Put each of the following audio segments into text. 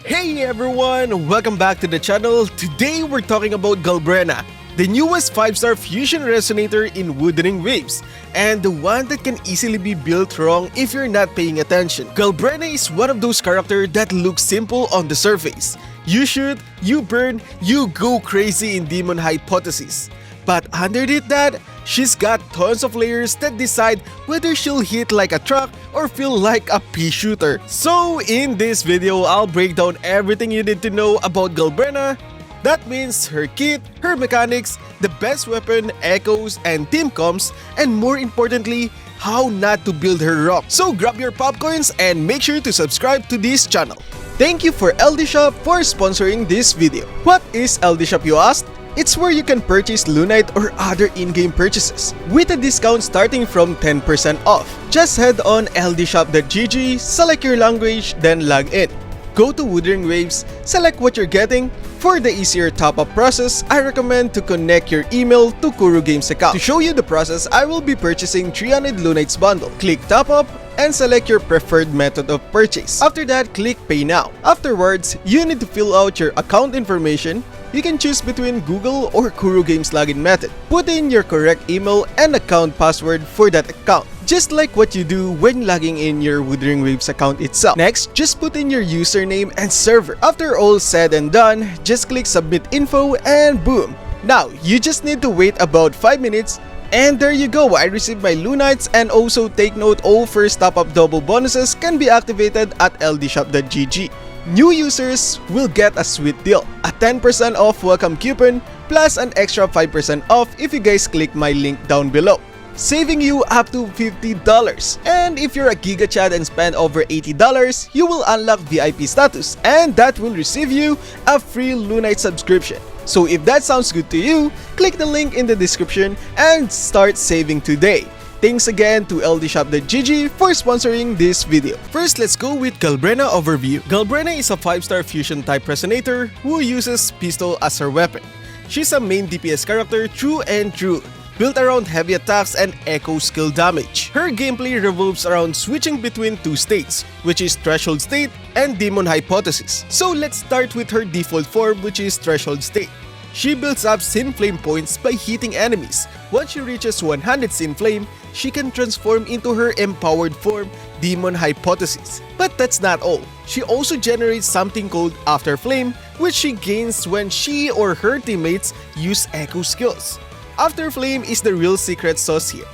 Hey everyone! Welcome back to the channel. Today we're talking about Galbrena, the newest 5-star fusion resonator in Wuthering waves, and the one that can easily be built wrong if you're not paying attention. Galbrena is one of those characters that looks simple on the surface. You shoot, you burn, you go crazy in Demon Hypothesis. But underneath that, she's got tons of layers that decide whether she'll hit like a truck or feel like a pea shooter. So in this video, I'll break down everything you need to know about Galbrena. That means her kit, her mechanics, the best weapon, echoes, and team comps, and more importantly, how not to build her wrong. So grab your popcorns and make sure to subscribe to this channel. Thank you for LD Shop for sponsoring this video. What is LD Shop, you asked? It's where you can purchase Lunite or other in-game purchases with a discount starting from 10% off. Just head on ldshop.gg, select your language, then log in. Go to Wuthering Waves, select what you're getting. For the easier top-up process, I recommend to connect your email to Kuru Games account. To show you the process, I will be purchasing 300 Lunites bundle. Click top up and select your preferred method of purchase. After that, click Pay Now. Afterwards, you need to fill out your account information. You can choose between Google or Kuru Games login method. Put in your correct email and account password for that account, just like what you do when logging in your Wuthering Waves account itself. Next, just put in your username and server. After all said and done, just click Submit Info and boom! Now, you just need to wait about 5 minutes. And there you go, I received my Lunites, and also take note all first top-up double bonuses can be activated at ldshop.gg. New users will get a sweet deal, a 10% off welcome coupon, plus an extra 5% off if you guys click my link down below, saving you up to $50. And if you're a Giga Chad and spend over $80, you will unlock VIP status, and that will receive you a free Lunite subscription. So if that sounds good to you, click the link in the description and start saving today. Thanks again to ldshop.gg for sponsoring this video. First, let's go with Galbrena Overview. Galbrena is a 5-star fusion type resonator who uses pistol as her weapon. She's a main DPS character through and through, built around heavy attacks and echo skill damage. Her gameplay revolves around switching between two states, which is Threshold State and Demon Hypothesis. So let's start with her default form, which is Threshold State. She builds up Sin Flame points by hitting enemies. Once she reaches 100 Sin Flame, she can transform into her empowered form, Demon Hypothesis. But that's not all. She also generates something called After Flame, which she gains when she or her teammates use echo skills. After Flame is the real secret sauce here.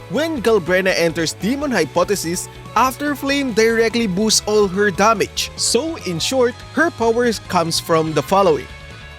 When Galbrena enters Demon Hypothesis, After Flame directly boosts all her damage. So in short, her power comes from the following: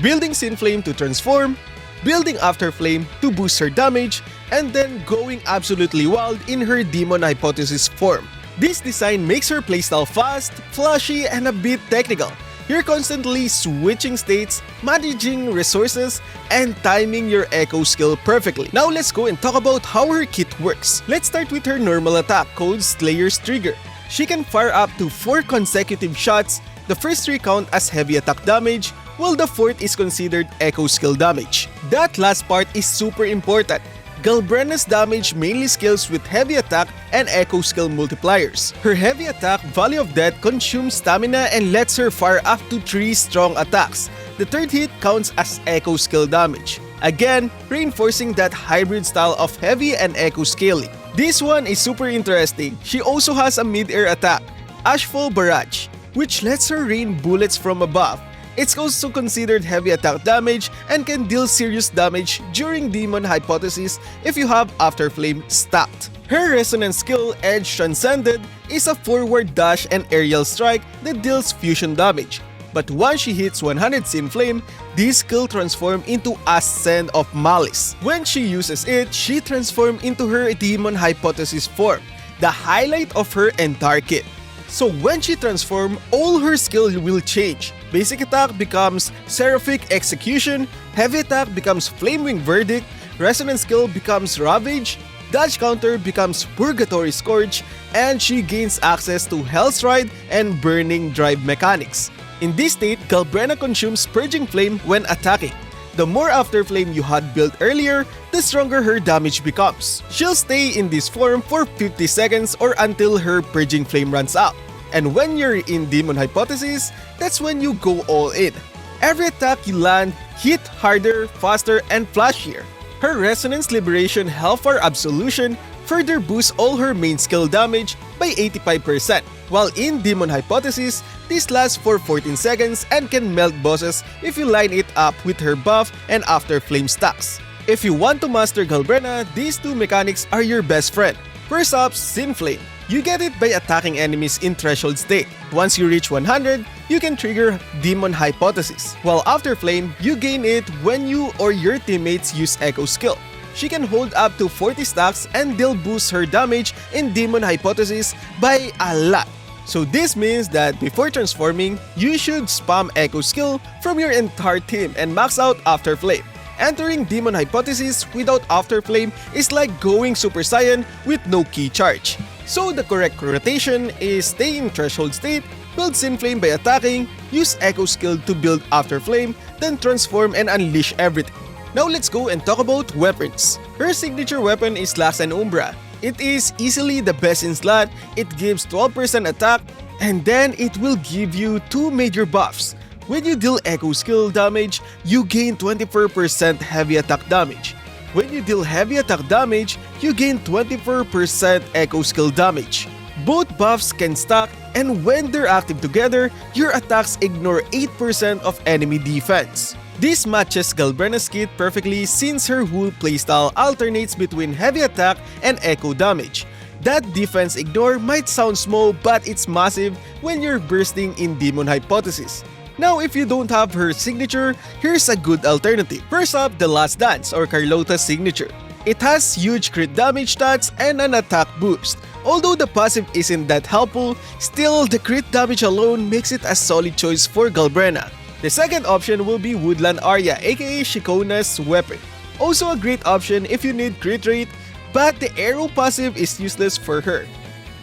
building Sin Flame to transform, building After Flame to boost her damage, and then going absolutely wild in her Demon Hypothesis form. This design makes her playstyle fast, flashy, and a bit technical. You're constantly switching states, managing resources, and timing your echo skill perfectly. Now let's go and talk about how her kit works. Let's start with her normal attack called Slayer's Trigger. She can fire up to 4 consecutive shots. The first 3 count as heavy attack damage, while the 4th is considered echo skill damage. That last part is super important. Galbrena's damage mainly scales with heavy attack and echo skill multipliers. Her heavy attack, Valley of Death, consumes stamina and lets her fire up to 3 strong attacks. The 3rd hit counts as echo skill damage, again reinforcing that hybrid style of heavy and echo scaling. This one is super interesting. She also has a mid-air attack, Ashfall Barrage, which lets her rain bullets from above. It's also considered heavy attack damage and can deal serious damage during Demon Hypothesis if you have After Flame stacked. Her resonance skill, Edge Transcended, is a forward dash and aerial strike that deals fusion damage. But once she hits 100 Sin Flame, this skill transforms into Ascend of Malice. When she uses it, she transforms into her Demon Hypothesis form, the highlight of her entire kit. So when she transforms, all her skill will change. Basic attack becomes Seraphic Execution, heavy attack becomes Flamewing Verdict, resonance skill becomes Ravage, dodge counter becomes Purgatory Scourge, and she gains access to Hell's Ride and Burning Drive mechanics. In this state, Galbrena consumes Purging Flame when attacking. The more After Flame you had built earlier, the stronger her damage becomes. She'll stay in this form for 50 seconds or until her Purging Flame runs out. And when you're in Demon Hypothesis, that's when you go all in. Every attack you land hit harder, faster, and flashier. Her Resonance Liberation Hellfire Absolution further boosts all her main skill damage by 85%, while in Demon Hypothesis, this lasts for 14 seconds and can melt bosses if you line it up with her buff and After Flame stacks. If you want to master Galbrena, these two mechanics are your best friend. First up, Sin Flame. You get it by attacking enemies in threshold state. Once you reach 100, you can trigger Demon Hypothesis, while After Flame, you gain it when you or your teammates use Echo skill. She can hold up to 40 stacks and they'll boost her damage in Demon Hypothesis by a lot. So this means that before transforming, you should spam Echo skill from your entire team and max out After Flame. Entering Demon Hypothesis without After Flame is like going Super Saiyan with no key charge. So the correct rotation is stay in Threshold state, build Sin Flame by attacking, use Echo skill to build After Flame, then transform and unleash everything. Now let's go and talk about weapons. Her signature weapon is Lax and Umbra. It is easily the best in slot, it gives 12% attack, and then it will give you two major buffs. When you deal Echo skill damage, you gain 24% heavy attack damage. When you deal heavy attack damage, you gain 24% Echo skill damage. Both buffs can stack, and when they're active together, your attacks ignore 8% of enemy defense. This matches Galbrena's kit perfectly since her whole playstyle alternates between heavy attack and echo damage. That defense ignore might sound small, but it's massive when you're bursting in Demon Hypothesis. Now, if you don't have her signature, here's a good alternative. First up, the Last Dance or Carlotta's signature. It has huge crit damage stats and an attack boost. Although the passive isn't that helpful, still the crit damage alone makes it a solid choice for Galbrena. The second option will be Woodland Arya, aka Shikona's weapon. Also a great option if you need crit rate, but the arrow passive is useless for her.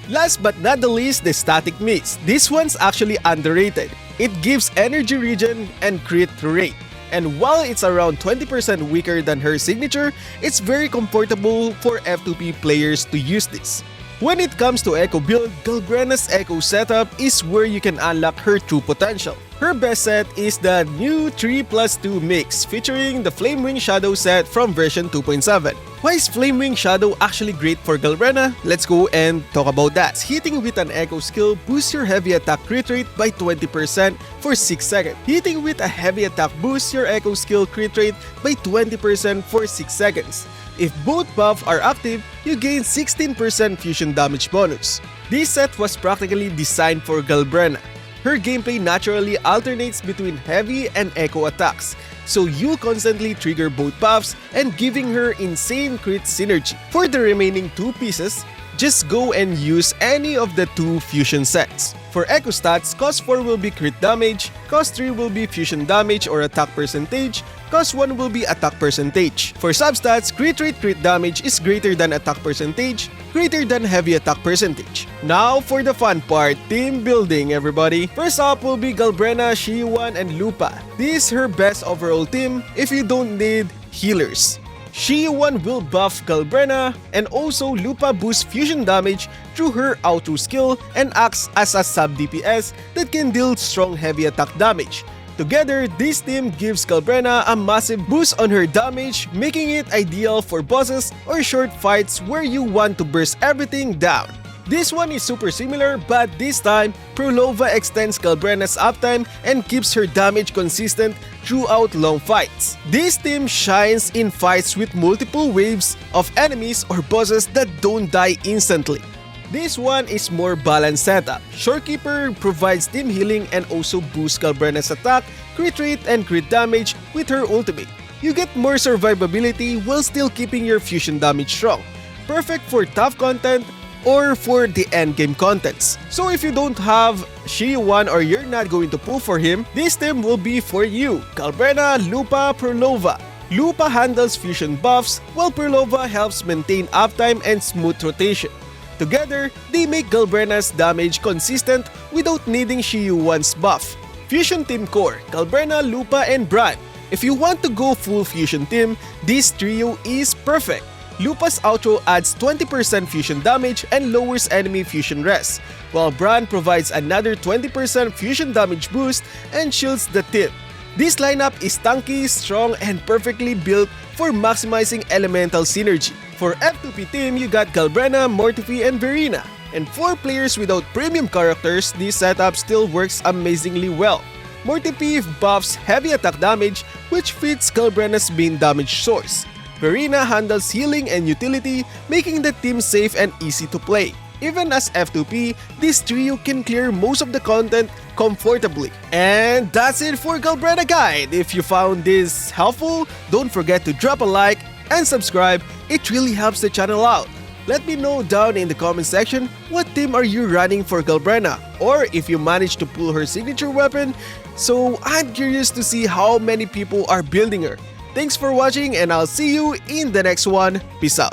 Last but not the least, the Static Mist. This one's actually underrated. It gives energy regen and crit rate. And while it's around 20% weaker than her signature, it's very comfortable for F2P players to use this. When it comes to Echo build, Galbrena's Echo setup is where you can unlock her true potential. Her best set is the new 3+2 mix featuring the Flamewing Shadow set from version 2.7. Why is Flamewing Shadow actually great for Galbrena? Let's go and talk about that. Hitting with an Echo skill boosts your heavy attack crit rate by 20% for 6 seconds. Hitting with a heavy attack boosts your Echo skill crit rate by 20% for 6 seconds. If both buffs are active, you gain 16% fusion damage bonus. This set was practically designed for Galbrena. Her gameplay naturally alternates between heavy and echo attacks, so you constantly trigger both buffs and giving her insane crit synergy. For the remaining two pieces, just go and use any of the two fusion sets. For Echo stats, cost 4 will be crit damage, cost 3 will be fusion damage or attack percentage, cost 1 will be attack percentage. For substats, crit rate crit damage is greater than attack percentage, greater than heavy attack percentage. Now for the fun part, team building everybody. First up will be Galbrena, Shiyuan, and Lupa. This is her best overall team if you don't need healers. Shiyuan will buff Galbrena, and also Lupa boosts fusion damage through her outro skill and acts as a sub DPS that can deal strong heavy attack damage. Together, this team gives Galbrena a massive boost on her damage, making it ideal for bosses or short fights where you want to burst everything down. This one is super similar, but this time, Prolova extends Galbrena's uptime and keeps her damage consistent throughout long fights. This team shines in fights with multiple waves of enemies or bosses that don't die instantly. This one is more balanced setup. Shorekeeper provides team healing and also boosts Galbrena's attack, crit rate, and crit damage with her ultimate. You get more survivability while still keeping your fusion damage strong. Perfect for tough content or for the endgame contents. So if you don't have Shiyuan or you're not going to pull for him, this team will be for you. Galbrena, Lupa, Prolova. Lupa handles fusion buffs while Prolova helps maintain uptime and smooth rotation. Together, they make Galbrena's damage consistent without needing Shiyuan's buff. Fusion Team Core, Galbrena, Lupa, and Bran. If you want to go full fusion team, this trio is perfect. Lupa's outro adds 20% fusion damage and lowers enemy fusion res, while Bran provides another 20% fusion damage boost and shields the tip. This lineup is tanky, strong, and perfectly built for maximizing elemental synergy. For F2P team, you got Galbrena, Mortifi, and Verena. And for players without premium characters, this setup still works amazingly well. Mortifi buffs heavy attack damage, which fits Galbrena's main damage source. Verena handles healing and utility, making the team safe and easy to play. Even as F2P, this trio can clear most of the content comfortably. And that's it for Galbrena Guide. If you found this helpful, don't forget to drop a like and subscribe. It really helps the channel out. Let me know down in the comment section what team are you running for Galbrena, or if you managed to pull her signature weapon. So I'm curious to see how many people are building her. Thanks for watching, and I'll see you in the next one. Peace out.